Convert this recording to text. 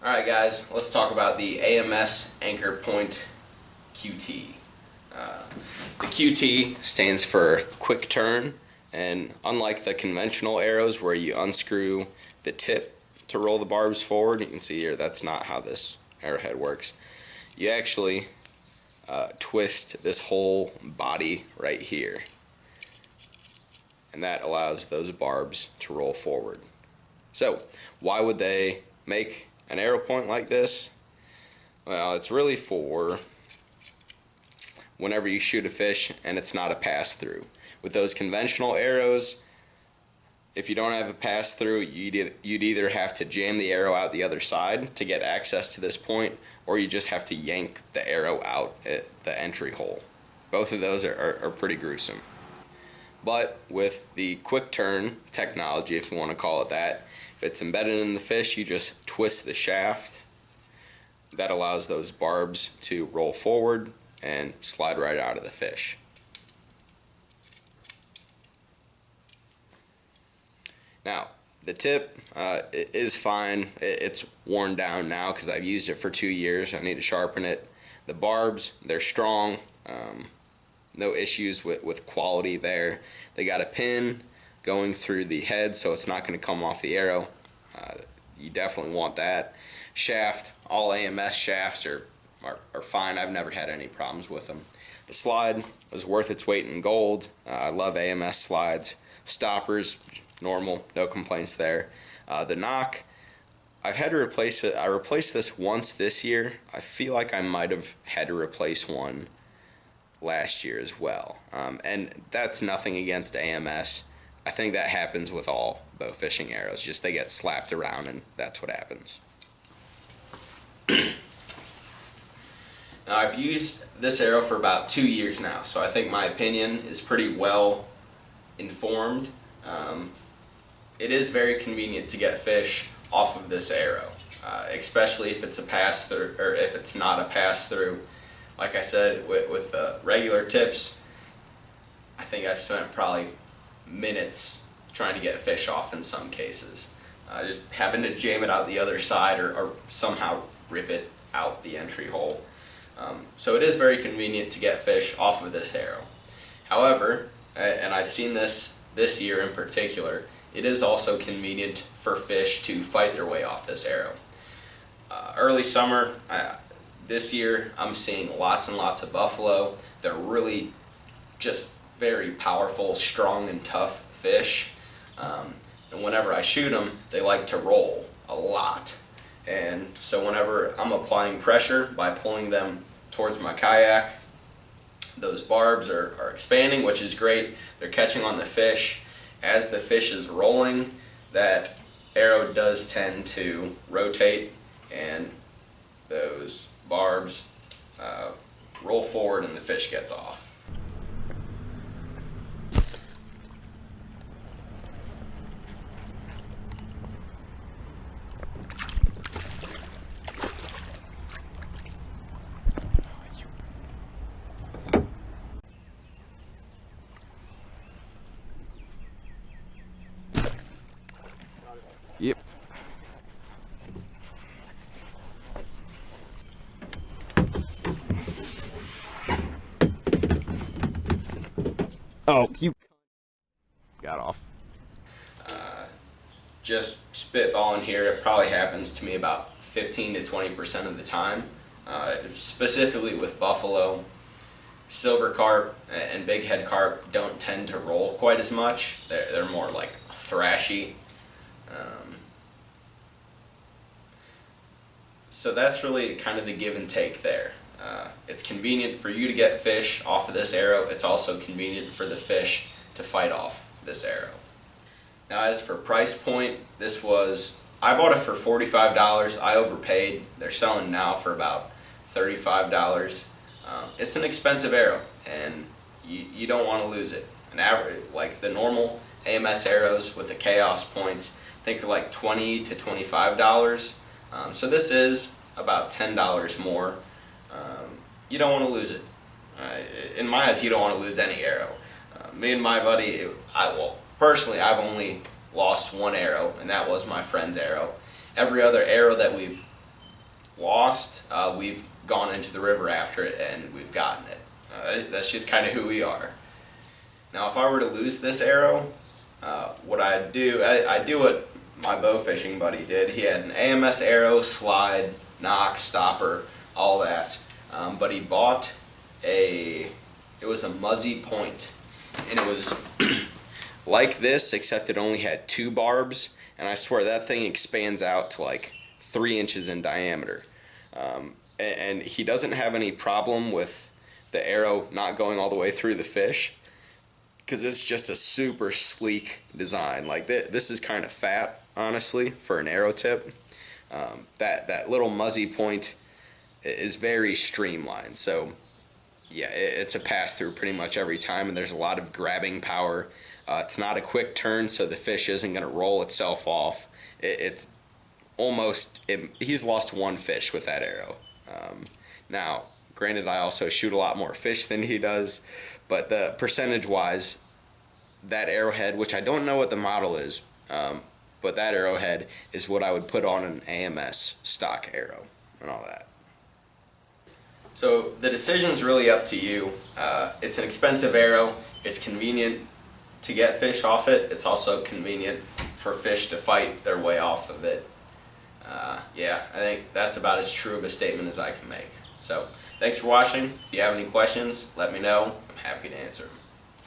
Alright guys, let's talk about the AMS Anchor Point QT. The QT stands for quick turn, and unlike the conventional arrows where you unscrew the tip to roll the barbs forward, you can see here that's not how this arrowhead works. You actually twist this whole body right here, and that allows those barbs to roll forward. So why would they make an arrow point like this? Well, it's really for whenever you shoot a fish and it's not a pass-through. With those conventional arrows, if you don't have a pass-through, you'd either have to jam the arrow out the other side to get access to this point, or you just have to yank the arrow out at the entry hole. Both of those are pretty gruesome. But with the quick turn technology, if you want to call it that, if it's embedded in the fish, you just twist the shaft. That allows those barbs to roll forward and slide right out of the fish. Now, the tip is fine. It's worn down now because I've used it for 2 years. I need to sharpen it. The barbs, they're strong. No issues with quality there. They got a pin going through the head, so it's not going to come off the arrow. You definitely want that. Shaft, all AMS shafts are fine. I've never had any problems with them. The slide was worth its weight in gold. I love AMS slides. Stoppers, normal, no complaints there. The knock, I've had to replace it. I replaced this once this year. I feel like I might have had to replace one last year as well. And that's nothing against AMS. I think that happens with all bow fishing arrows. Just they get slapped around and that's what happens. Now, I've used this arrow for about 2 years now, so I think my opinion is pretty well informed. It is very convenient to get fish off of this arrow, especially if it's a pass through, or if it's not a pass through. Like I said, with the regular tips, I think I've spent probably minutes trying to get fish off in some cases. Just having to jam it out the other side or somehow rip it out the entry hole. So it is very convenient to get fish off of this arrow. However, and I've seen this year in particular, it is also convenient for fish to fight their way off this arrow. Early summer, this year I'm seeing lots and lots of buffalo. They're really just very powerful, strong, and tough fish. And whenever I shoot them, they like to roll a lot. And so whenever I'm applying pressure by pulling them towards my kayak, those barbs are expanding, which is great. They're catching on the fish. As the fish is rolling, that arrow does tend to rotate and those barbs roll forward and the fish gets off. Yep. Oh, you got off. Just spitballing here, it probably happens to me about 15 to 20% of the time. Specifically with buffalo, silver carp and big head carp don't tend to roll quite as much. They're more like thrashy. So that's really kind of the give and take there. It's convenient for you to get fish off of this arrow. It's also convenient for the fish to fight off this arrow. Now, as for price point, I bought it for $45. I overpaid. They're selling now for about $35. It's an expensive arrow, and you don't want to lose it. An average, like the normal AMS arrows with the chaos points, I think are like $20 to $25. So this is about $10 more. You don't want to lose it. In my eyes, you don't want to lose any arrow. Me and my buddy, personally, I've only lost one arrow, and that was my friend's arrow. Every other arrow that we've lost, we've gone into the river after it and we've gotten it. That's just kind of who we are. Now if I were to lose this arrow, what I'd do, I'd do what my bow fishing buddy did. He had an AMS arrow, slide, knock, stopper, all that. But he bought it was a Muzzy point, and it was like this, except it only had 2 barbs, and I swear that thing expands out to like 3 inches in diameter. And he doesn't have any problem with the arrow not going all the way through the fish, because it's just a super sleek design. Like this is kind of fat, honestly, for an arrow tip. That little Muzzy point is very streamlined. So yeah, it's a pass through pretty much every time, and there's a lot of grabbing power. It's not a quick turn, so the fish isn't going to roll itself off. It's almost, he's lost 1 fish with that arrow. Now, granted, I also shoot a lot more fish than he does, but the percentage-wise, that arrowhead, which I don't know what the model is, but that arrowhead is what I would put on an AMS stock arrow and all that. So the decision's really up to you. It's an expensive arrow. It's convenient to get fish off it. It's also convenient for fish to fight their way off of it. Yeah, I think that's about as true of a statement as I can make. So thanks for watching. If you have any questions, let me know. I'm happy to answer them.